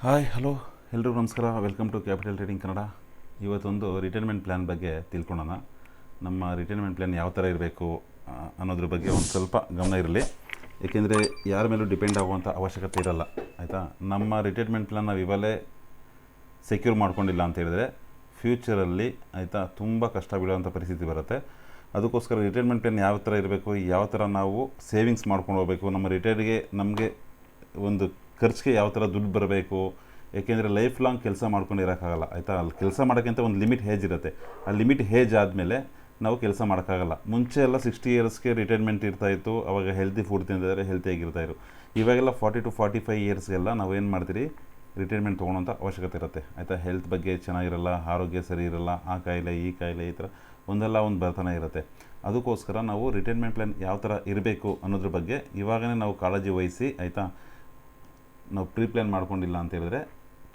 Hi hello ಎಲ್ರಿಗೂ ನಮಸ್ಕಾರ. Welcome to capital trading Kannada. ಇವತ್ತೊಂದು ರಿಟೈರ್ಮೆಂಟ್ ಪ್ಲ್ಯಾನ್ ಬಗ್ಗೆ ತಿಳ್ಕೊಳ್ಳೋಣ. ನಮ್ಮ ರಿಟೈರ್ಮೆಂಟ್ ಪ್ಲ್ಯಾನ್ ಯಾವ ಥರ ಇರಬೇಕು ಅನ್ನೋದ್ರ ಬಗ್ಗೆ ಒಂದು ಸ್ವಲ್ಪ ಗಮನ ಇರಲಿ. ಏಕೆಂದರೆ ಯಾರ ಮೇಲೂ ಡಿಪೆಂಡ್ ಆಗುವಂಥ ಅವಶ್ಯಕತೆ ಇರಲ್ಲ, ಆಯಿತಾ. ನಮ್ಮ ರಿಟೈರ್ಮೆಂಟ್ ಪ್ಲ್ಯಾನ್ ನಾವು ಇವಾಗಲೇ ಸೆಕ್ಯೂರ್ ಮಾಡ್ಕೊಂಡಿಲ್ಲ ಅಂತ ಹೇಳಿದ್ರೆ ಫ್ಯೂಚರಲ್ಲಿ, ಆಯಿತಾ, ತುಂಬ ಕಷ್ಟ ಬೀಳುವಂಥ ಪರಿಸ್ಥಿತಿ ಬರುತ್ತೆ. ಅದಕ್ಕೋಸ್ಕರ ರಿಟೈರ್ಮೆಂಟ್ ಪ್ಲ್ಯಾನ್ ಯಾವ ಥರ ಇರಬೇಕು, ಯಾವ ಥರ ನಾವು ಸೇವಿಂಗ್ಸ್ ಮಾಡ್ಕೊಂಡು ಹೋಗಬೇಕು, ನಮ್ಮ ರಿಟೈರ್ಗೆ ನಮಗೆ ಒಂದು ಖರ್ಚಿಗೆ ಯಾವ ಥರ ದುಡ್ಡು ಬರಬೇಕು. ಏಕೆಂದರೆ ಲೈಫ್ ಲಾಂಗ್ ಕೆಲಸ ಮಾಡ್ಕೊಂಡಿರೋಕ್ಕಾಗಲ್ಲ, ಆಯಿತಾ. ಅಲ್ಲಿ ಕೆಲಸ ಮಾಡೋಕ್ಕಿಂತ ಒಂದು ಲಿಮಿಟ್ ಏಜ್ ಇರುತ್ತೆ. ಆ ಲಿಮಿಟ್ ಏಜ್ ಆದಮೇಲೆ ನಾವು ಕೆಲಸ ಮಾಡೋಕ್ಕಾಗಲ್ಲ. ಮುಂಚೆ ಎಲ್ಲ 60 ಇಯರ್ಸ್ಗೆ ರಿಟೈರ್ಮೆಂಟ್ ಇರ್ತಾಯಿತ್ತು. ಅವಾಗ ಹೆಲ್ತಿ ಫುಡ್ ತಿಂದಿದ್ದಾರೆ, ಹೆಲ್ತಿಯಾಗಿರ್ತಾಯಿದ್ರು. ಇವಾಗೆಲ್ಲ 40 to 45 ಇಯರ್ಸ್ಗೆಲ್ಲ ನಾವು ಏನು ಮಾಡ್ತೀರಿ, ರಿಟೈರ್ಮೆಂಟ್ ತೊಗೊಳೋಂಥ ಅವಶ್ಯಕತೆ ಇರುತ್ತೆ, ಆಯಿತಾ. ಹೆಲ್ತ್ ಬಗ್ಗೆ ಚೆನ್ನಾಗಿರಲ್ಲ, ಆರೋಗ್ಯ ಸರಿ ಇರಲ್ಲ, ಆ ಕಾಯಿಲೆ ಈ ಕಾಯಿಲೆ ಈ ಥರ ಒಂದಲ್ಲ ಒಂದು ಬರ್ತಾನೆ ಇರುತ್ತೆ. ಅದಕ್ಕೋಸ್ಕರ ನಾವು ರಿಟೈರ್ಮೆಂಟ್ ಪ್ಲ್ಯಾನ್ ಯಾವ ಥರ ಇರಬೇಕು ಅನ್ನೋದ್ರ ಬಗ್ಗೆ ಇವಾಗಲೇ ನಾವು ಕಾಳಜಿ ವಹಿಸಿ, ಆಯಿತಾ, ನಾವು ಪ್ರೀ ಪ್ಲ್ಯಾನ್ ಮಾಡ್ಕೊಂಡಿಲ್ಲ ಅಂತ ಹೇಳಿದ್ರೆ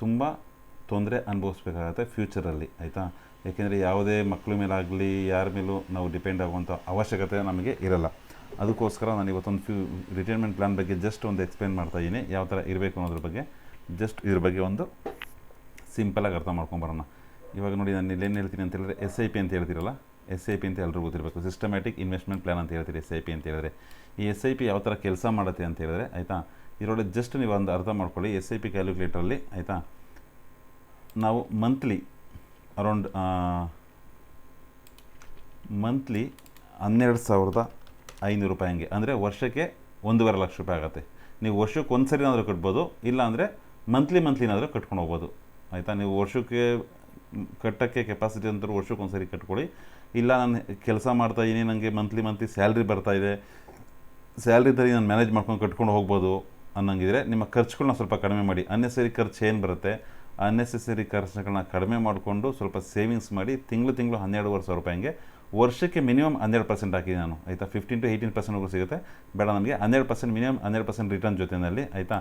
ತುಂಬ ತೊಂದರೆ ಅನುಭವಿಸ್ಬೇಕಾಗತ್ತೆ ಫ್ಯೂಚರಲ್ಲಿ, ಆಯಿತಾ. ಏಕೆಂದರೆ ಯಾವುದೇ ಮಕ್ಕಳ ಮೇಲಾಗಲಿ ಯಾರ ಮೇಲೂ ನಾವು ಡಿಪೆಂಡ್ ಆಗುವಂಥ ಅವಶ್ಯಕತೆ ನಮಗೆ ಇರಲ್ಲ. ಅದಕ್ಕೋಸ್ಕರ ನಾನು ಇವತ್ತೊಂದು ರಿಟೈರ್ಮೆಂಟ್ ಪ್ಲ್ಯಾನ್ ಬಗ್ಗೆ ಜಸ್ಟ್ ಒಂದು ಎಕ್ಸ್ಪ್ಲೇನ್ ಮಾಡ್ತಾಯಿದ್ದೀನಿ, ಯಾವ ಥರ ಇರಬೇಕು ಅನ್ನೋದ್ರ ಬಗ್ಗೆ. ಜಸ್ಟ್ ಇದ್ರ ಬಗ್ಗೆ ಒಂದು ಸಿಂಪಲಾಗಿ ಅರ್ಥ ಮಾಡ್ಕೊಂಬರೋಣ. ಇವಾಗ ನೋಡಿ, ನಾನು ಇಲ್ಲೇನು ಹೇಳ್ತೀನಿ ಅಂತ ಹೇಳಿದ್ರೆ SIP ಅಂತ ಹೇಳ್ತಿರಲ್ಲ, SIP ಅಂತ ಎಲ್ಲರೂ ಗೊತ್ತಿರಬೇಕು. ಸಿಸ್ಟಮ್ಯಾಟಿಕ್ ಇನ್ವೆಸ್ಟ್ಮೆಂಟ್ ಪ್ಲ್ಯಾನ್ ಅಂತ ಹೇಳ್ತೀರಿ SIP ಅಂತ ಹೇಳಿದ್ರೆ. ಈ SIP ಯಾವ ಥರ ಕೆಲಸ ಮಾಡುತ್ತೆ ಅಂತ ಹೇಳಿದ್ರೆ, ಆಯಿತಾ, ಇದರೊಳಗೆ ಜಸ್ಟ್ ನೀವು ಒಂದು ಅರ್ಥ ಮಾಡ್ಕೊಳ್ಳಿ. SIP ಕ್ಯಾಲ್ಕುಲೇಟರಲ್ಲಿ, ಆಯಿತಾ, ನಾವು ಮಂತ್ಲಿ ಅರೌಂಡ್ 12,500 ರೂಪಾಯಿ ಹಂಗೆ, ಅಂದರೆ ವರ್ಷಕ್ಕೆ 1.5 ಲಕ್ಷ ರೂಪಾಯಿ ಆಗುತ್ತೆ. ನೀವು ವರ್ಷಕ್ಕೆ ಒಂದು ಸರಿನಾದರೂ ಕಟ್ಬೋದು, ಇಲ್ಲಾಂದರೆ ಮಂತ್ಲಿನಾದರೂ ಕಟ್ಕೊಂಡು ಹೋಗ್ಬೋದು, ಆಯಿತಾ. ನೀವು ವರ್ಷಕ್ಕೆ ಕಟ್ಟೋಕ್ಕೆ ಕೆಪಾಸಿಟಿ ಅಂತಾರೆ, ವರ್ಷಕ್ಕೆ ಒಂದು ಸರಿ ಕಟ್ಕೊಳ್ಳಿ. ಇಲ್ಲ, ನಾನು ಕೆಲಸ ಮಾಡ್ತಾಯಿದ್ದೀನಿ, ನನಗೆ ಮಂತ್ಲಿ ಸ್ಯಾಲ್ರಿ ಬರ್ತಾಯಿದೆ, ಸ್ಯಾಲ್ರಿ ಥರ ನಾನು ಮ್ಯಾನೇಜ್ ಮಾಡ್ಕೊಂಡು ಕಟ್ಕೊಂಡು ಹೋಗ್ಬೋದು ಅನ್ನೋಂಗಿದ್ರೆ ನಿಮ್ಮ ಖರ್ಚುಗಳನ್ನ ಸ್ವಲ್ಪ ಕಡಿಮೆ ಮಾಡಿ. ಅನ್ನೆಸರಿ ಖರ್ಚು ಏನು ಬರುತ್ತೆ, ಅನ್ನೆಸೆಸರಿ ಖರ್ಚುಗಳನ್ನ ಕಡಿಮೆ ಮಾಡಿಕೊಂಡು ಸ್ವಲ್ಪ ಸೇವಿಂಗ್ಸ್ ಮಾಡಿ ತಿಂಗಳು 12,500 ರೂಪಾಯಿಗೆ ವರ್ಷಕ್ಕೆ ಮಿನಿಮಮ್ 12% ಹಾಕಿದ್ದೀನಿ ನಾನು, ಆಯಿತಾ. 15 to 18% ಸಿಗುತ್ತೆ, ಬೇಡ ನಮಗೆ 12%, ಮಿನಿಮಮ್ 12% ರಿಟರ್ನ್ ಜೊತೆಯಲ್ಲಿ, ಆಯಿತಾ.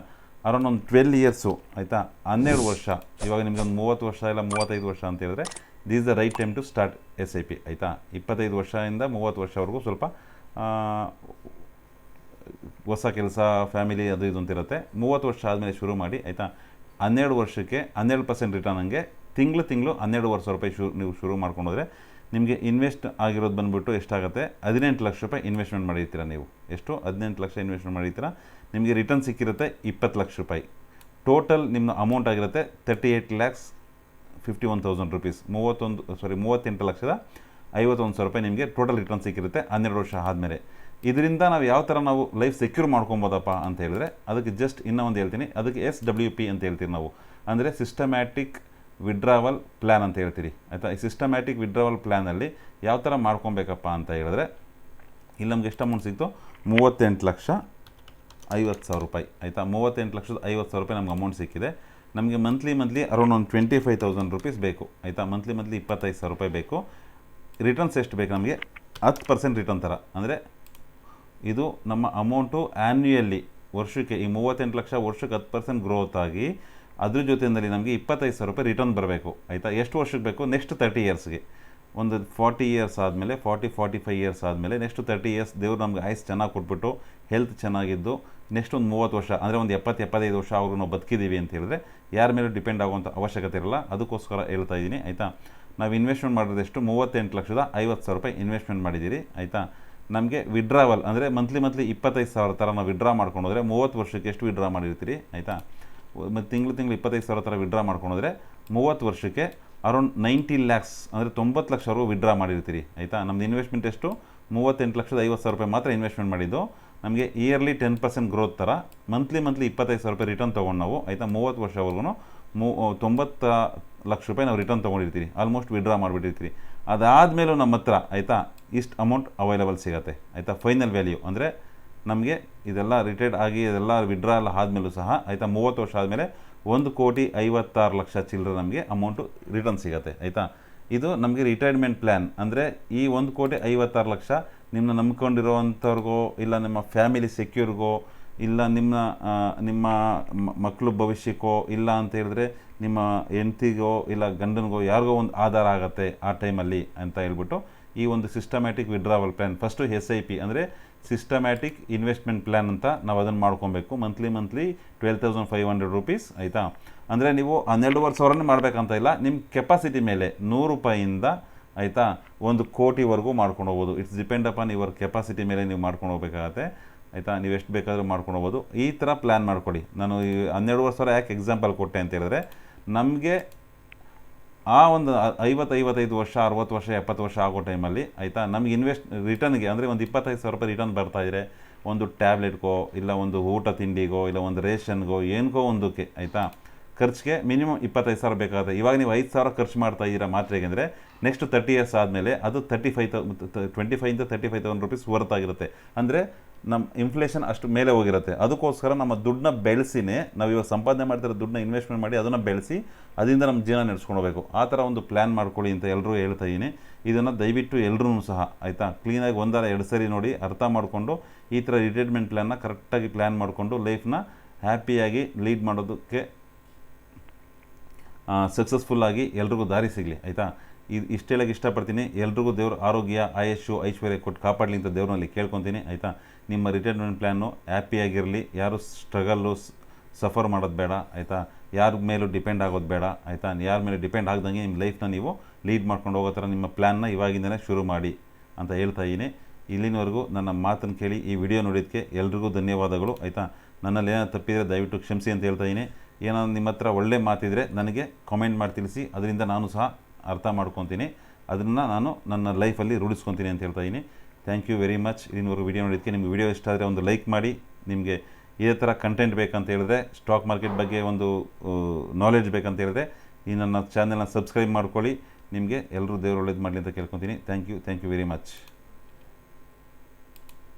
ಅರೌಂಡ್ ಒಂದು 12 ಇಯರ್ಸು, ಆಯಿತಾ, 12 ವರ್ಷ. ಇವಾಗ ನಿಮಗೆ ಒಂದು 30 ವರ್ಷ ಇಲ್ಲ 35 ವರ್ಷ ಅಂತ ಹೇಳಿದ್ರೆ this the right time to start SIP, ಆಯಿತಾ. 25 ವರ್ಷದಿಂದ 30 ವರ್ಷವರೆಗೂ ಸ್ವಲ್ಪ ಹೊಸ ಕೆಲಸ, ಫ್ಯಾಮಿಲಿ ಅದು ಇದು ಅಂತಿರುತ್ತೆ. 30 ವರ್ಷ ಆದಮೇಲೆ ಶುರು ಮಾಡಿ, ಆಯಿತಾ. 12 ವರ್ಷಕ್ಕೆ 12% ರಿಟರ್ನ್ ಹಂಗೆ ತಿಂಗಳು 12,500 ರೂಪಾಯಿ ನೀವು ಶುರು ಮಾಡ್ಕೊಂಡೋದ್ರೆ ನಿಮಗೆ ಇನ್ವೆಸ್ಟ್ ಆಗಿರೋದು ಬಂದುಬಿಟ್ಟು ಎಷ್ಟಾಗುತ್ತೆ, 18 ಲಕ್ಷ ರೂಪಾಯಿ ಇನ್ವೆಸ್ಟ್ಮೆಂಟ್ ಮಾಡಿರ್ತೀರ ನೀವು. ಎಷ್ಟು? 18 ಲಕ್ಷ ಇನ್ವೆಸ್ಟ್ಮೆಂಟ್ ಮಾಡಿರ್ತೀರ. ನಿಮಗೆ ರಿಟರ್ನ್ ಸಿಕ್ಕಿರುತ್ತೆ 20 ಲಕ್ಷ ರೂಪಾಯಿ. ಟೋಟಲ್ ನಿಮ್ಮ ಅಮೌಂಟ್ ಆಗಿರುತ್ತೆ 38,51,000 ರೂಪೀಸ್. 38,51,000 ರೂಪಾಯಿ ನಿಮಗೆ ಟೋಟಲ್ ರಿಟರ್ನ್ ಸಿಕ್ಕಿರುತ್ತೆ 12 ವರ್ಷ ಆದಮೇಲೆ. ಇದರಿಂದ ನಾವು ಯಾವ ಥರ ನಾವು ಲೈಫ್ ಸೆಕ್ಯೂರ್ ಮಾಡ್ಕೊಬೋದಪ್ಪ ಅಂತ ಹೇಳಿದ್ರೆ, ಅದಕ್ಕೆ ಜಸ್ಟ್ ಇನ್ನೂ ಒಂದು ಹೇಳ್ತೀನಿ. ಅದಕ್ಕೆ SWP ಅಂತ ಹೇಳ್ತೀವಿ ನಾವು, ಅಂದರೆ ಸಿಸ್ಟಮ್ಯಾಟಿಕ್ ವಿಡ್ರಾವಲ್ ಪ್ಲ್ಯಾನ್ ಅಂತ ಹೇಳ್ತೀರಿ, ಆಯಿತಾ. ಈ ಸಿಸ್ಟಮ್ಯಾಟಿಕ್ ವಿಡ್ರಾವಲ್ ಪ್ಲ್ಯಾನಲ್ಲಿ ಯಾವ ಥರ ಮಾಡ್ಕೊಬೇಕಪ್ಪ ಅಂತ ಹೇಳಿದ್ರೆ, ಇಲ್ಲಿ ನಮ್ಗೆ ಎಷ್ಟು ಅಮೌಂಟ್ ಸಿಕ್ತು, 38,50,000 ರೂಪಾಯಿ, ಆಯಿತಾ. 38,50,000 ರೂಪಾಯಿ ನಮ್ಗೆ ಅಮೌಂಟ್ ಸಿಕ್ಕಿದೆ. ನಮಗೆ ಮಂತ್ಲಿ ಅರೌಂಡ್ ಒಂದು 25,000 ರೂಪೀಸ್ ಬೇಕು, ಆಯಿತಾ. ಮಂತ್ಲಿ 25,000 ರೂಪಾಯಿ ಬೇಕು. ರಿಟರ್ನ್ಸ್ ಎಷ್ಟು ಬೇಕು ನಮಗೆ? 10% ರಿಟರ್ನ್ ಥರ. ಅಂದರೆ ಇದು ನಮ್ಮ ಅಮೌಂಟು ಆ್ಯನ್ಯುಯಲಿ ವರ್ಷಕ್ಕೆ, ಈ 38 ಲಕ್ಷ ವರ್ಷಕ್ಕೆ 10% ಗ್ರೋತ್ ಆಗಿ ಅದ್ರ ಜೊತೆಯಲ್ಲಿ ನಮಗೆ 25,000 ರೂಪಾಯಿ ರಿಟರ್ನ್ ಬರಬೇಕು, ಆಯಿತಾ. ಎಷ್ಟು ವರ್ಷಕ್ಕೆ ಬೇಕು? ನೆಕ್ಸ್ಟ್ 30 ಇಯರ್ಸ್ಗೆ. ಒಂದು 40 ಇಯರ್ಸ್ ಆದಮೇಲೆ, 45 ಇಯರ್ಸ್ ಆದಮೇಲೆ ನೆಕ್ಸ್ಟ್ 30 ಇಯರ್ಸ್ ದೇವ್ರು ನಮ್ಗೆ ಆಯ್ಸ್ ಚೆನ್ನಾಗಿ ಕೊಟ್ಬಿಟ್ಟು ಹೆಲ್ತ್ ಚೆನ್ನಾಗಿದ್ದು ನೆಕ್ಸ್ಟ್ ಒಂದು 30 ವರ್ಷ, ಅಂದರೆ ಒಂದು 70-75 ವರ್ಷ ಅವರು ನಾವು ಬದುಕಿದ್ದೀವಿ ಅಂತ ಹೇಳಿದ್ರೆ ಯಾರ ಮೇಲೂ ಡಿಪೆಂಡ್ ಆಗುವಂಥ ಅವಶ್ಯಕತೆ ಇರಲ್ಲ. ಅದಕ್ಕೋಸ್ಕರ ಹೇಳ್ತಾ ಇದ್ದೀನಿ, ಆಯಿತಾ. ನಾವು ಇನ್ವೆಸ್ಟ್ಮೆಂಟ್ ಮಾಡಿರೋದೆಷ್ಟು 38,50,000 ರೂಪಾಯಿ ಇನ್ವೆಸ್ಟ್ಮೆಂಟ್ ಮಾಡಿದ್ದೀರಿ, ಆಯಿತಾ. ನಮಗೆ ವಿಡ್ರಾವಲ್ ಅಂದರೆ ಮಂತ್ಲಿ 25,000 ಥರ ನಾವು ವಿಡ್ರಾ ಮಾಡ್ಕೊಂಡೋದ್ರೆ 30 ವರ್ಷಕ್ಕೆ ಎಷ್ಟು ವಿಡ್ರಾ ಮಾಡಿರ್ತೀರಿ, ಆಯಿತಾ. ಮತ್ತು ತಿಂಗಳು 25,000 ಥರ ವಿಡ್ರಾ ಮಾಡ್ಕೊಂಡೋದ್ರೆ 30 ವರ್ಷಕ್ಕೆ ಅರೌಂಡ್ 90 ಲ್ಯಾಕ್ಸ್, ಅಂದರೆ 90 ಲಕ್ಷವರೆಗೂ ವಿಡ್ರಾ ಮಾಡಿರ್ತೀರಿ, ಆಯಿತಾ. ನಮ್ಮದು ಇನ್ವೆಸ್ಟ್ಮೆಂಟ್ ಎಷ್ಟು? 38,50,000 ರೂಪಾಯಿ ಮಾತ್ರ ಇನ್ವೆಸ್ಟ್ಮೆಂಟ್ ಮಾಡಿದ್ದು. ನಮಗೆ ಇಯರ್ಲಿ 10% ಗ್ರೋತ್ ಥರ ಮಂತ್ಲಿ 25,000 ರೂಪಾಯಿ ರಿಟರ್ನ್ ತೊಗೊಂಡು ನಾವು, ಆಯಿತಾ, 30 ವರ್ಷವರೆಗೂ 90 ಲಕ್ಷ ರೂಪಾಯಿ ನಾವು ರಿಟರ್ನ್ ತೊಗೊಂಡಿರ್ತೀರಿ, ಆಲ್ಮೋಸ್ಟ್ ವಿಡ್ರಾ ಮಾಡಿಬಿಟ್ಟಿರ್ತೀರಿ. ಅದಾದಮೇಲೂ ನಮ್ಮ ಹತ್ರ, ಆಯಿತಾ, ಇಷ್ಟು ಅಮೌಂಟ್ ಅವೈಲೇಬಲ್ ಸಿಗುತ್ತೆ, ಆಯಿತಾ. ಫೈನಲ್ ವ್ಯಾಲ್ಯೂ ಅಂದರೆ ನಮಗೆ ಇದೆಲ್ಲ ರಿಟೈರ್ಡ್ ಆಗಿ ಇದೆಲ್ಲ ವಿಡ್ರಾ ಎಲ್ಲ ಆದಮೇಲೂ ಸಹ, ಆಯಿತಾ, 30 ವರ್ಷ ಆದಮೇಲೆ 1,56,00,000 ಚಿಲ್ಲರೆ ನಮಗೆ ಅಮೌಂಟು ರಿಟರ್ನ್ ಸಿಗುತ್ತೆ, ಆಯಿತಾ. ಇದು ನಮಗೆ ರಿಟೈರ್ಮೆಂಟ್ ಪ್ಲ್ಯಾನ್. ಅಂದರೆ ಈ 1,56,00,000 ನಿಮ್ಮನ್ನ ನಂಬ್ಕೊಂಡಿರೋವಂಥವ್ರಿಗೋ, ಇಲ್ಲ ನಿಮ್ಮ ಫ್ಯಾಮಿಲಿ ಸೆಕ್ಯೂರ್ಗೋ, ಇಲ್ಲ ನಿಮ್ಮ ಮಕ್ಕಳು ಭವಿಷ್ಯಕ್ಕೋ, ಇಲ್ಲ ಅಂತ ಹೇಳಿದ್ರೆ ನಿಮ್ಮ ಹೆಂಡ್ತಿಗೋ ಇಲ್ಲ ಗಂಡನಿಗೋ ಯಾರಿಗೋ ಒಂದು ಆಧಾರ ಆಗುತ್ತೆ ಆ ಟೈಮಲ್ಲಿ ಅಂತ ಹೇಳ್ಬಿಟ್ಟು ಈ ಒಂದು systematic withdrawal plan. First SIP ಅಂದರೆ ಸಿಸ್ಟಮ್ಯಾಟಿಕ್ ಇನ್ವೆಸ್ಟ್ಮೆಂಟ್ ಪ್ಲ್ಯಾನ್ ಅಂತ ನಾವು ಅದನ್ನು ಮಾಡ್ಕೊಬೇಕು. ಮಂತ್ಲಿ 12,500 ರೂಪೀಸ್ ಆಯಿತಾ. ಅಂದರೆ ನೀವು 12,500 ಮಾಡಬೇಕಂತ ಇಲ್ಲ, ನಿಮ್ಮ ಕೆಪಾಸಿಟಿ ಮೇಲೆ 100 ರೂಪಾಯಿಂದ ಆಯಿತಾ 1 ಕೋಟಿವರೆಗೂ ಮಾಡ್ಕೊಂಡು ಹೋಗ್ಬೋದು. It's depend upon your capacity ಮೇಲೆ ನೀವು ಮಾಡ್ಕೊಂಡು ಹೋಗ್ಬೇಕಾಗತ್ತೆ ಆಯಿತಾ. ನೀವು ಎಷ್ಟು ಬೇಕಾದರೂ ಮಾಡ್ಕೊಂಡು ಹೋಗ್ಬೋದು. ಈ ಥರ ಪ್ಲ್ಯಾನ್ ಮಾಡ್ಕೊಳ್ಳಿ. ನಾನು ಈ 12,500 ಯಾಕೆ ಎಕ್ಸಾಂಪಲ್ ಕೊಟ್ಟೆ ಅಂತ ಹೇಳಿದ್ರೆ, ನಮಗೆ ಆ ಒಂದು 55 ವರ್ಷ 60 ವರ್ಷ 70 ವರ್ಷ ಆಗೋ ಟೈಮಲ್ಲಿ ಆಯಿತಾ ನಮಗೆ ರಿಟರ್ನ್ಗೆ ಅಂದರೆ ಒಂದು 25,000 ರೂಪಾಯಿ ರಿಟರ್ನ್ ಬರ್ತಾಯಿದ್ರೆ ಒಂದು ಟ್ಯಾಬ್ಲೆಟ್ಗೋ ಇಲ್ಲ ಒಂದು ಊಟ ತಿಂಡಿಗೋ ಇಲ್ಲ ಒಂದು ರೇಷನ್ಗೋ ಏನಕ್ಕೋ ಒಂದಕ್ಕೆ ಆಯಿತಾ ಖರ್ಚಿಗೆ ಮಿನಿಮಮ್ 25,000 ಬೇಕಾಗುತ್ತೆ. ಇವಾಗ ನೀವು 5,000 ಖರ್ಚು ಮಾಡ್ತಾ ಇದ್ದೀರಾ ಮಾತ್ರೆಗೆ ಅಂದರೆ ನೆಕ್ಸ್ಟ್ 30 ಇಯರ್ಸ್ ಆದಮೇಲೆ ಅದು 25,000 35,000 ರೂಪೀಸ್ ವರ್ತ್ ಆಗಿರುತ್ತೆ. ಅಂದರೆ ನಮ್ಮ ಇನ್ಫ್ಲೇಷನ್ ಅಷ್ಟು ಮೇಲೆ ಹೋಗಿರುತ್ತೆ. ಅದಕ್ಕೋಸ್ಕರ ನಮ್ಮ ದುಡ್ಡನ್ನ ಬೆಳೆಸಿನೇ ನಾವು ಇವಾಗ ಸಂಪಾದನೆ ಮಾಡ್ತಿರೋ ದುಡ್ಡನ್ನ ಇನ್ವೆಸ್ಟ್ಮೆಂಟ್ ಮಾಡಿ ಅದನ್ನು ಬೆಳೆಸಿ ಅದರಿಂದ ನಮ್ಮ ಜೀವನ ನಡೆಸ್ಕೊಂಡು ಹೋಗಬೇಕು. ಆ ಥರ ಒಂದು ಪ್ಲ್ಯಾನ್ ಮಾಡ್ಕೊಳ್ಳಿ ಅಂತ ಎಲ್ಲರೂ ಹೇಳ್ತಾ ಇದ್ದೀನಿ. ಇದನ್ನು ದಯವಿಟ್ಟು ಎಲ್ಲರೂ ಸಹ ಆಯಿತಾ ಕ್ಲೀನಾಗಿ 1-2 ಸರಿ ನೋಡಿ ಅರ್ಥ ಮಾಡಿಕೊಂಡು ಈ ಥರ ರಿಟೈರ್ಮೆಂಟ್ ಪ್ಲ್ಯಾನ್ನ ಕರೆಕ್ಟಾಗಿ ಪ್ಲ್ಯಾನ್ ಮಾಡಿಕೊಂಡು ಲೈಫ್ನ ಹ್ಯಾಪಿಯಾಗಿ ಲೀಡ್ ಮಾಡೋದಕ್ಕೆ ಸಕ್ಸಸ್ಫುಲ್ಲಾಗಿ ಎಲ್ರಿಗೂ ದಾರಿ ಸಿಗಲಿ ಆಯಿತಾ. ಇಷ್ಟು ಹೇಳೋಕ್ಕೆ ಇಷ್ಟಪಡ್ತೀನಿ. ಎಲ್ರಿಗೂ ದೇವ್ರ ಆರೋಗ್ಯ ಆಯಸ್ಸು ಐಶ್ವರ್ಯ ಕೊಟ್ಟು ಕಾಪಾಡಲಿ ಅಂತ ದೇವ್ರಲ್ಲಿ ಕೇಳ್ಕೊತೀನಿ ಆಯಿತಾ. ನಿಮ್ಮ ರಿಟೈರ್ಮೆಂಟ್ ಪ್ಲ್ಯಾನು ಹ್ಯಾಪಿಯಾಗಿರಲಿ. ಯಾರು ಸ್ಟ್ರಗಲ್ಲು ಸಫರ್ ಮಾಡೋದು ಬೇಡ ಆಯಿತಾ. ಯಾರ ಮೇಲೂ ಡಿಪೆಂಡ್ ಆಗೋದು ಬೇಡ ಆಯಿತಾ. ಯಾರ ಮೇಲೆ ಡಿಪೆಂಡ್ ಆಗ್ದಂಗೆ ನಿಮ್ಮ ಲೈಫ್ನ ನೀವು ಲೀಡ್ ಮಾಡ್ಕೊಂಡು ಹೋಗೋ ಥರ ನಿಮ್ಮ ಪ್ಲ್ಯಾನ್ನ ಇವಾಗಿಂದನೇ ಶುರು ಮಾಡಿ ಅಂತ ಹೇಳ್ತಾ ಇದ್ದೀನಿ. ಇಲ್ಲಿನವರೆಗೂ ನನ್ನ ಮಾತನ್ನು ಕೇಳಿ ಈ ವಿಡಿಯೋ ನೋಡಿದ್ದಕ್ಕೆ ಎಲ್ರಿಗೂ ಧನ್ಯವಾದಗಳು ಆಯಿತಾ. ನನ್ನಲ್ಲಿ ಏನಾದ್ರು ತಪ್ಪಿದರೆ ದಯವಿಟ್ಟು ಕ್ಷಮಿಸಿ ಅಂತ ಹೇಳ್ತಾ ಇದ್ದೀನಿ. ಏನಾದ್ರು ನಿಮ್ಮ ಹತ್ರ ಒಳ್ಳೆ ಮಾತಿದ್ರೆ ನನಗೆ ಕಾಮೆಂಟ್ ಮಾಡಿ ತಿಳಿಸಿ. ಅದರಿಂದ ನಾನು ಸಹ ಅರ್ಥ ಮಾಡ್ಕೊತೀನಿ, ಅದನ್ನು ನಾನು ನನ್ನ ಲೈಫಲ್ಲಿ ರೂಢಿಸ್ಕೊತೀನಿ ಅಂತ ಹೇಳ್ತಾ ಇದ್ದೀನಿ. Thank you very much. ಇನ್ನೂವರೆಗೂ ವಿಡಿಯೋ ನೋಡಿದ್ದಕ್ಕೆ. ನಿಮಗೆ ವಿಡಿಯೋ ಇಷ್ಟ ಆದರೆ ಒಂದು ಲೈಕ್ ಮಾಡಿ. ನಿಮಗೆ ಇದೇ ಥರ ಕಂಟೆಂಟ್ ಬೇಕಂತ ಹೇಳಿದ್ರೆ, ಸ್ಟಾಕ್ ಮಾರ್ಕೆಟ್ ಬಗ್ಗೆ ಒಂದು ನಾಲೆಡ್ಜ್ ಬೇಕಂತ ಹೇಳಿದ್ರೆ ಈ ನನ್ನ ಚಾನಲ್ನ ಸಬ್ಸ್ಕ್ರೈಬ್ ಮಾಡ್ಕೊಳ್ಳಿ. ನಿಮಗೆ ಎಲ್ಲರೂ ದೇವರು ಒಳ್ಳೇದು ಮಾಡಲಿ ಅಂತ ಕೇಳ್ಕೊತೀನಿ. Thank you very much.